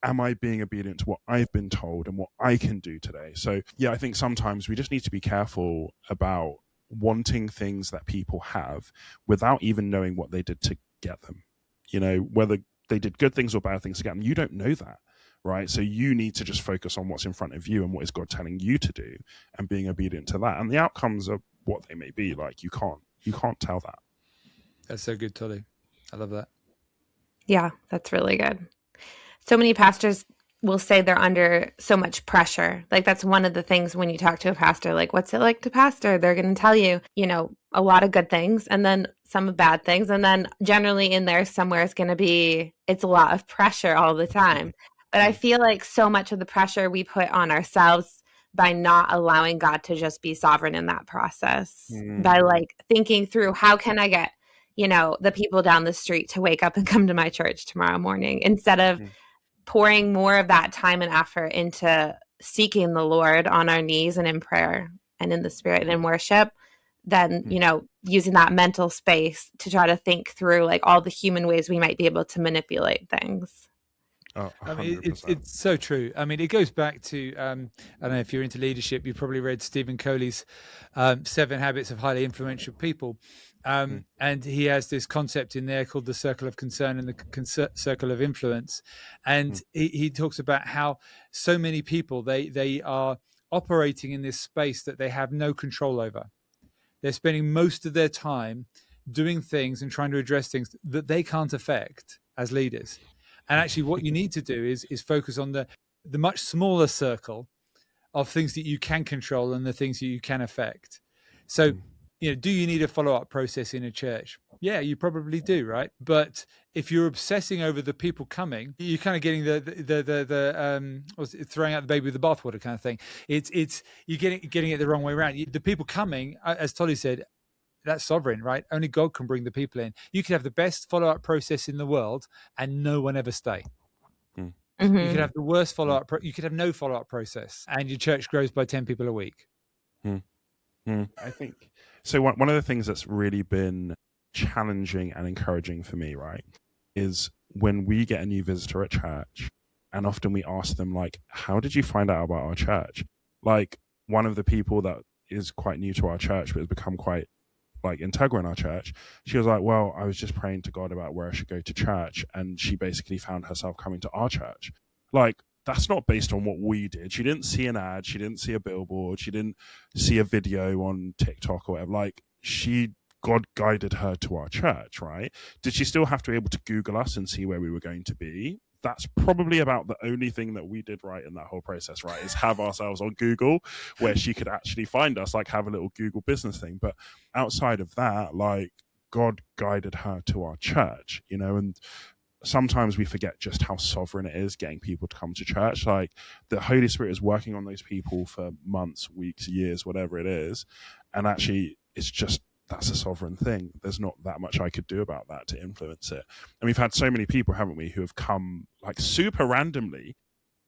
Speaker 1: am I being obedient to what I've been told and what I can do today? So yeah, I think sometimes we just need to be careful about wanting things that people have without even knowing what they did to get them. You know, whether they did good things or bad things to get them, you don't know that, right? So you need to just focus on what's in front of you and what is God telling you to do and being obedient to that. And the outcomes are what they may be. Like you can't tell that.
Speaker 3: That's so good, Tolu. I love that.
Speaker 2: Yeah, that's really good. So many pastors will say they're under so much pressure. Like that's one of the things when you talk to a pastor, like, what's it like to pastor? They're going to tell you, you know, a lot of good things and then some bad things. And then generally in there somewhere it's going to be, it's a lot of pressure all the time. But I feel like so much of the pressure we put on ourselves by not allowing God to just be sovereign in that process, by like thinking through how can I get, you know, the people down the street to wake up and come to my church tomorrow morning instead of pouring more of that time and effort into seeking the Lord on our knees and in prayer and in the spirit and in worship, then, you know, using that mental space to try to think through like all the human ways we might be able to manipulate things.
Speaker 1: Oh,
Speaker 3: I mean, it's so true. I mean, it goes back to, I don't know if you're into leadership, you probably read Stephen Covey's 7 Habits of Highly Influential People. And he has this concept in there called the circle of concern and the circle of influence. And he talks about how so many people, they are operating in this space that they have no control over. They're spending most of their time doing things and trying to address things that they can't affect as leaders. And actually what you need to do is focus on the much smaller circle of things that you can control and the things that you can affect. So, you know, do you need a follow-up process in a church? Yeah, you probably do, right? But if you're obsessing over the people coming, you're kind of getting the throwing out the baby with the bathwater kind of thing. It's you're getting it the wrong way around. The people coming, as Tolly said, that's sovereign, right? Only God can bring the people in. You could have the best follow-up process in the world and no one ever stay. You could have the worst follow-up. You could have no follow-up process and your church grows by 10 people a week.
Speaker 1: I think so. One of the things that's really been challenging and encouraging for me, right, is when we get a new visitor at church and often we ask them like, how did you find out about our church? Like one of the people that is quite new to our church but has become quite like integral in our church, she was like, well, I was just praying to God about where I should go to church, and she basically found herself coming to our church. Like that's not based on what we did. She didn't see an ad, she didn't see a billboard, she didn't see a video on TikTok or whatever. Like God guided her to our church, right? Did she still have to be able to Google us and see where we were going to be? That's probably about the only thing that we did right in that whole process, right? Is have ourselves on Google where she could actually find us, like have a little Google business thing. But outside of that, like God guided her to our church, you know, and sometimes we forget just how sovereign it is getting people to come to church. Like the Holy Spirit is working on those people for months, weeks, years, whatever it is. And actually it's just, that's a sovereign thing. There's not that much I could do about that to influence it. And we've had so many people, haven't we, who have come like super randomly,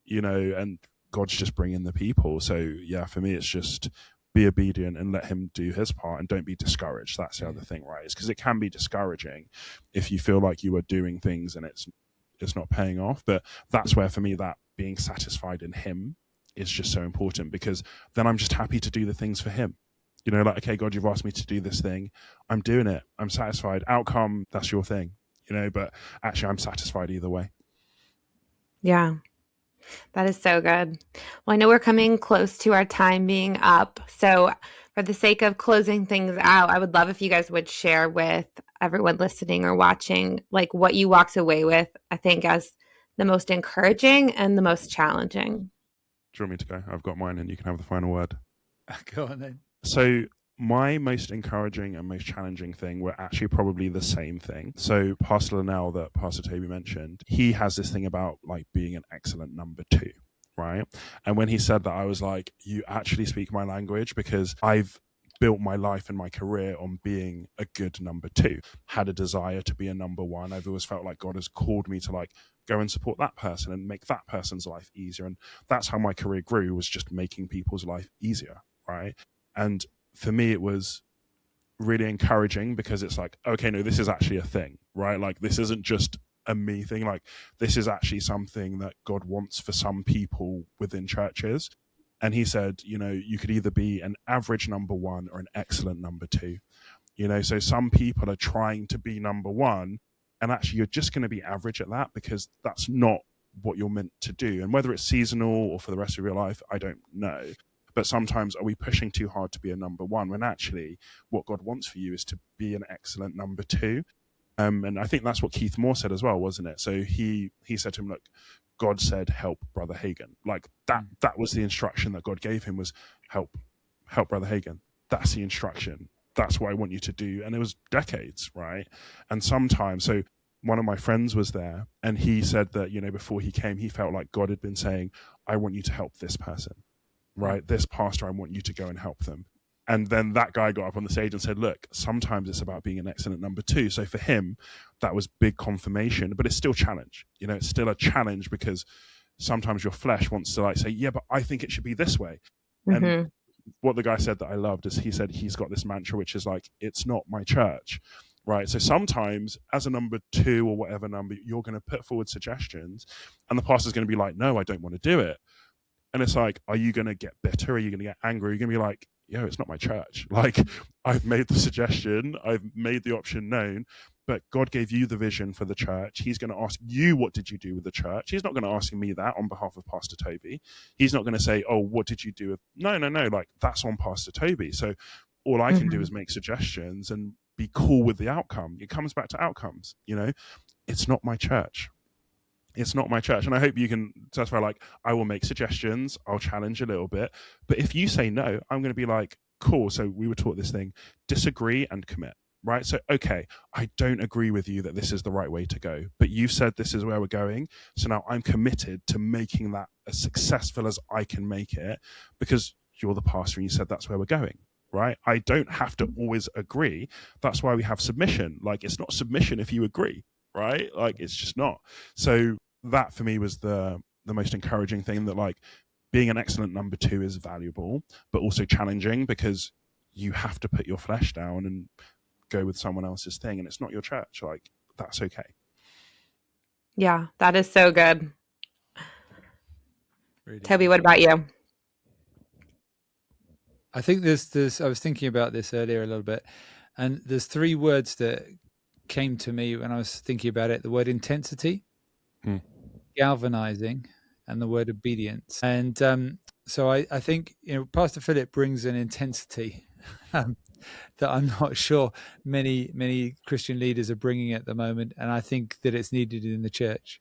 Speaker 1: you know, and God's just bringing the people. So yeah, for me, it's just be obedient and let him do his part and don't be discouraged. That's the other thing, right? Is because it can be discouraging if you feel like you are doing things and it's not paying off. But that's where for me, that being satisfied in him is just so important, because then I'm just happy to do the things for him. You know, like, okay, God, you've asked me to do this thing. I'm doing it. I'm satisfied. Outcome, that's your thing, you know, but actually I'm satisfied either way.
Speaker 2: Yeah, that is so good. Well, I know we're coming close to our time being up. So for the sake of closing things out, I would love if you guys would share with everyone listening or watching, like what you walked away with, I think, as the most encouraging and the most challenging.
Speaker 1: Do you want me to go? I've got mine and you can have the final word.
Speaker 3: Go on then.
Speaker 1: So my most encouraging and most challenging thing were actually probably the same thing. So Pastor Linnell that Pastor Toby mentioned, he has this thing about like being an excellent number 2, right? And when he said that, I was like, you actually speak my language, because I've built my life and my career on being a good number 2, had a desire to be a number 1. I've always felt like God has called me to like go and support that person and make that person's life easier. And that's how my career grew, was just making people's life easier, right? And for me, it was really encouraging, because it's like, okay, no, this is actually a thing, right? Like this isn't just a me thing. Like, this is actually something that God wants for some people within churches. And he said, you know, you could either be an average number one or an excellent number two. You know, so some people are trying to be number one, and actually you're just going to be average at that, because that's not what you're meant to do. And whether it's seasonal or for the rest of your life, I don't know. But sometimes, are we pushing too hard to be a number one, when actually what God wants for you is to be an excellent number two? And I think that's what Keith Moore said as well, wasn't it? So he said to him, look, God said, help Brother Hagen. Like that was the instruction that God gave him, was help Brother Hagen. That's the instruction. That's what I want you to do. And it was decades, right? And sometimes, so one of my friends was there, and he said that, you know, before he came, he felt like God had been saying, I want you to help this person, right? This pastor, I want you to go and help them. And then that guy got up on the stage and said, look, sometimes it's about being an excellent number two. So for him, that was big confirmation, but it's still challenge. You know, it's still a challenge, because sometimes your flesh wants to like say, yeah, but I think it should be this way.
Speaker 2: Mm-hmm.
Speaker 1: And what the guy said that I loved is, he said he's got this mantra, which is like, it's not my church, right? So sometimes as a number two or whatever number, you're going to put forward suggestions, and the pastor's going to be like, no, I don't want to do it. And it's like, are you going to get bitter? Are you going to get angry? Are you going to be like, yo, it's not my church. Like, I've made the suggestion, I've made the option known, but God gave you the vision for the church. He's going to ask you, what did you do with the church? He's not going to ask me that on behalf of Pastor Toby. He's not going to say, oh, what did you do with... No, like, that's on Pastor Toby. So all I can do is make suggestions and be cool with the outcome. It comes back to outcomes, you know? It's not my church. It's not my church. And I hope you can satisfy, like, I will make suggestions, I'll challenge a little bit. But if you say no, I'm going to be like, cool. So we were taught this thing, disagree and commit, right? So, okay, I don't agree with you that this is the right way to go, but you've said this is where we're going. So now I'm committed to making that as successful as I can make it, because you're the pastor and you said that's where we're going, right? I don't have to always agree. That's why we have submission. Like, it's not submission if you agree, right? Like, it's just not. So that for me was the most encouraging thing, that like, being an excellent number two is valuable, but also challenging, because you have to put your flesh down and go with someone else's thing, and it's not your church. Like, that's okay.
Speaker 2: Yeah, that is so good.
Speaker 3: Really
Speaker 2: Toby,
Speaker 3: good.
Speaker 2: what about you?
Speaker 3: I think there's I was thinking about this earlier a little bit, and there's three words that came to me when I was thinking about it: the word intensity, galvanizing, and the word obedience. And so I think, you know, Pastor Philip brings an intensity that I'm not sure many Christian leaders are bringing at the moment, and I think that it's needed in the church.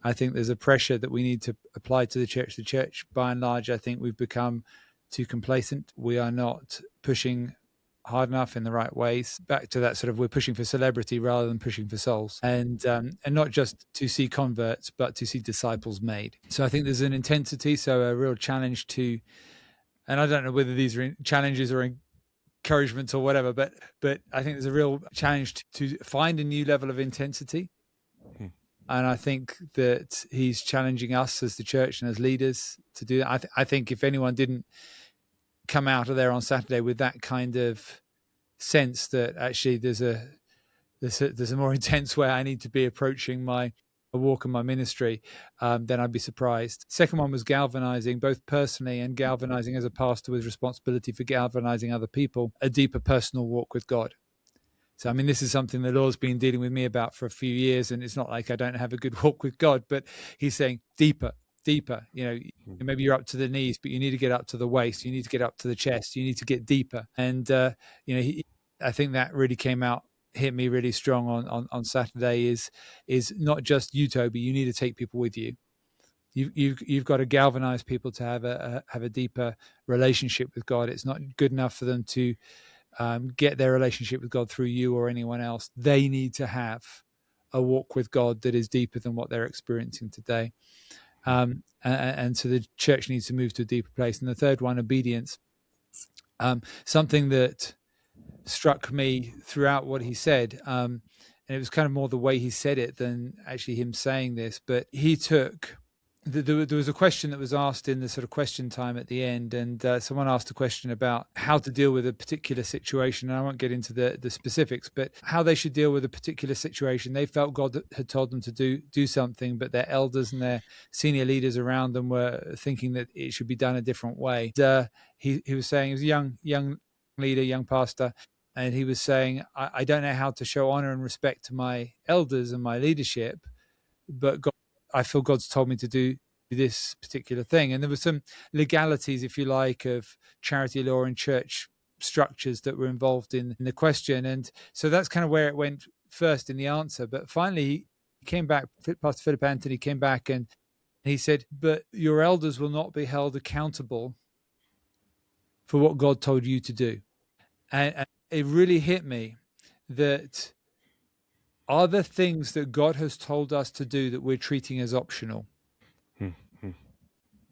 Speaker 3: I think there's a pressure that we need to apply to the church. The church, by and large, I think we've become too complacent. We are not pushing hard enough in the right ways. Back to that sort of, we're pushing for celebrity rather than pushing for souls, and not just to see converts, but to see disciples made. So I think there's an intensity, so a real challenge to, and I don't know whether these are challenges or encouragements or whatever, but I think there's a real challenge to find a new level of intensity. And I think that he's challenging us as the church and as leaders to do that. I think if anyone didn't come out of there on Saturday with that kind of sense that actually there's a more intense way I need to be approaching my walk and my ministry, then I'd be surprised. Second one was galvanizing, both personally and galvanizing as a pastor with responsibility for galvanizing other people, a deeper personal walk with God. So, I mean, this is something the Lord's been dealing with me about for a few years, and it's not like I don't have a good walk with God, but he's saying deeper. You know, maybe you're up to the knees, but you need to get up to the waist. You need to get up to the chest. You need to get deeper. And, you know, I think that really hit me really strong on Saturday is not just you, Toby. You need to take people with you. You've got to galvanize people to have a deeper relationship with God. It's not good enough for them to get their relationship with God through you or anyone else. They need to have a walk with God that is deeper than what they're experiencing today. And so the church needs to move to a deeper place. And the third one, obedience. Something that struck me throughout what he said, and it was kind of more the way he said it than actually him saying this, but he took there was a question that was asked in the sort of question time at the end, and someone asked a question about how to deal with a particular situation. And I won't get into the specifics, but how they should deal with a particular situation. They felt God had told them to do something, but their elders and their senior leaders around them were thinking that it should be done a different way. He was saying, he was a young leader, young pastor, and he was saying, I don't know how to show honor and respect to my elders and my leadership, but I feel God's told me to do this particular thing. And there were some legalities, if you like, of charity law and church structures that were involved in the question. And so that's kind of where it went first in the answer. But finally, he came back, Pastor Philip Anthony came back and he said, but your elders will not be held accountable for what God told you to do. And it really hit me that are there things that God has told us to do that we're treating as optional?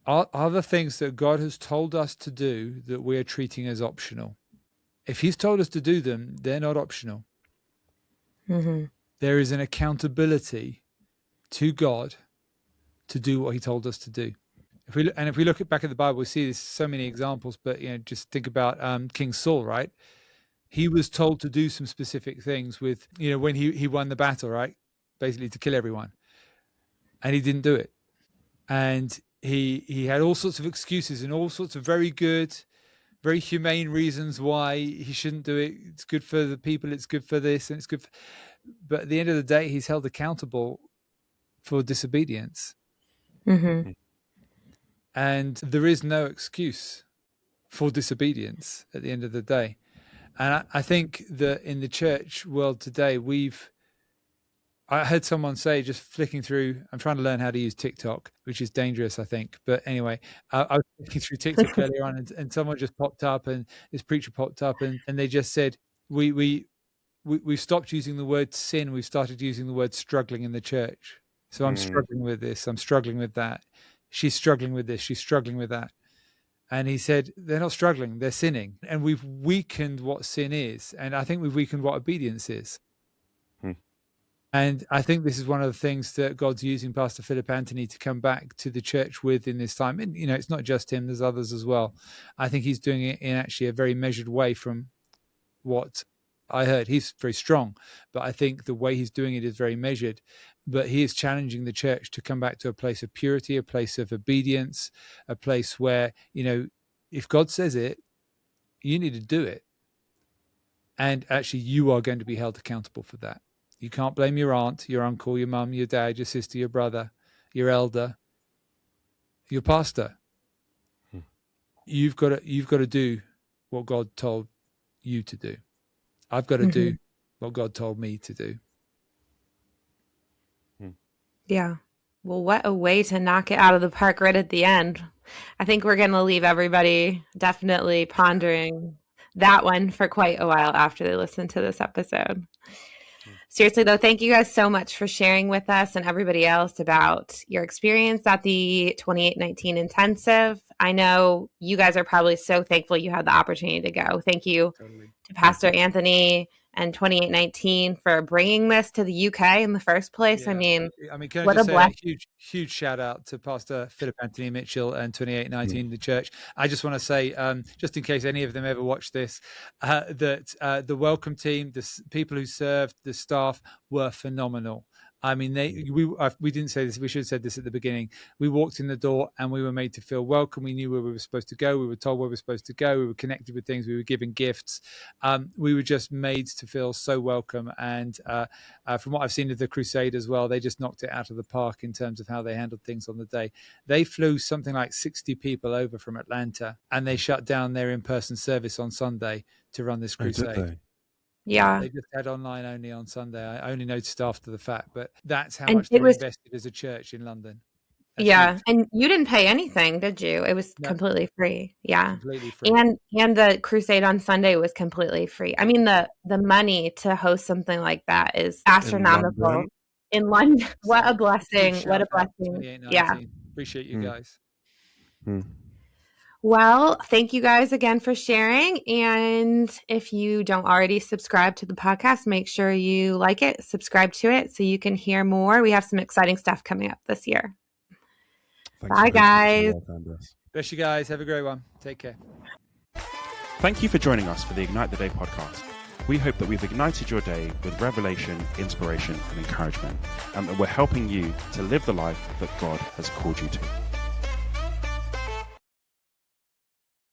Speaker 3: Are there things that God has told us to do that we're treating as optional? If he's told us to do them, they're not optional.
Speaker 2: Mm-hmm.
Speaker 3: There is an accountability to God to do what he told us to do. If we look back at the Bible, we see there's so many examples, but just think about King Saul, right? He was told to do some specific things with, when he won the battle, right? Basically to kill everyone. And he didn't do it. And he had all sorts of excuses and all sorts of very good, very humane reasons why he shouldn't do it. It's good for the people. It's good for this. And it's good. But at the end of the day, he's held accountable for disobedience.
Speaker 2: Mm-hmm.
Speaker 3: And there is no excuse for disobedience at the end of the day. And I think that in the church world today, I heard someone say, just flicking through, I'm trying to learn how to use TikTok, which is dangerous, I think. But anyway, I was flicking through TikTok earlier on and someone just popped up and this preacher popped up and they just said, we've stopped using the word sin. We've started using the word struggling in the church. So I'm struggling with this. I'm struggling with that. She's struggling with this. She's struggling with that. And he said, they're not struggling, they're sinning. And we've weakened what sin is. And I think we've weakened what obedience is. And I think this is one of the things that God's using Pastor Philip Anthony to come back to the church with in this time. And, it's not just him, there's others as well. I think he's doing it in actually a very measured way from what I heard. He's very strong, but I think the way he's doing it is very measured. But he is challenging the church to come back to a place of purity, a place of obedience, a place where, if God says it, you need to do it. And actually, you are going to be held accountable for that. You can't blame your aunt, your uncle, your mum, your dad, your sister, your brother, your elder, your pastor. You've got to do what God told you to do. I've got to do what God told me to do.
Speaker 2: Yeah. Well, what a way to knock it out of the park right at the end. I think we're going to leave everybody definitely pondering that one for quite a while after they listen to this episode. Seriously, though, thank you guys so much for sharing with us and everybody else about your experience at the 2819 intensive. I know you guys are probably so thankful you had the opportunity to go. Thank you to Pastor Anthony and 2819 for bringing this to the UK in the first place.
Speaker 3: Yeah.
Speaker 2: I mean,
Speaker 3: can
Speaker 2: what
Speaker 3: I just
Speaker 2: a
Speaker 3: say a huge shout out to Pastor Philip Anthony Mitchell and 2819, the church. I just want to say, just in case any of them ever watch this, that the welcome team, the people who served, the staff were phenomenal. I mean, we didn't say this. We should have said this at the beginning. We walked in the door and we were made to feel welcome. We knew where we were supposed to go. We were told where we were supposed to go. We were connected with things. We were given gifts. We were just made to feel so welcome. And from what I've seen of the crusade as well, they just knocked it out of the park in terms of how they handled things on the day. They flew something like 60 people over from Atlanta and they shut down their in-person service on Sunday to run this crusade.
Speaker 2: Yeah.
Speaker 3: They just had online only on Sunday. I only noticed after the fact, but that's how
Speaker 2: And
Speaker 3: much they're invested as a church in London. That's huge.
Speaker 2: And you didn't pay anything, did you? It was completely free. Yeah.
Speaker 3: Completely free.
Speaker 2: And the crusade on Sunday was completely free. I mean, the money to host something like that is astronomical. In London. What a blessing. What a blessing. Yeah.
Speaker 3: Appreciate you guys.
Speaker 2: Well, thank you guys again for sharing. And if you don't already subscribe to the podcast, make sure you like it, subscribe to it so you can hear more. We have some exciting stuff coming up this year. Bye, guys.
Speaker 3: Bless you guys. Have a great one. Take care.
Speaker 1: Thank you for joining us for the Ignite the Day podcast. We hope that we've ignited your day with revelation, inspiration, and encouragement, and that we're helping you to live the life that God has called you to.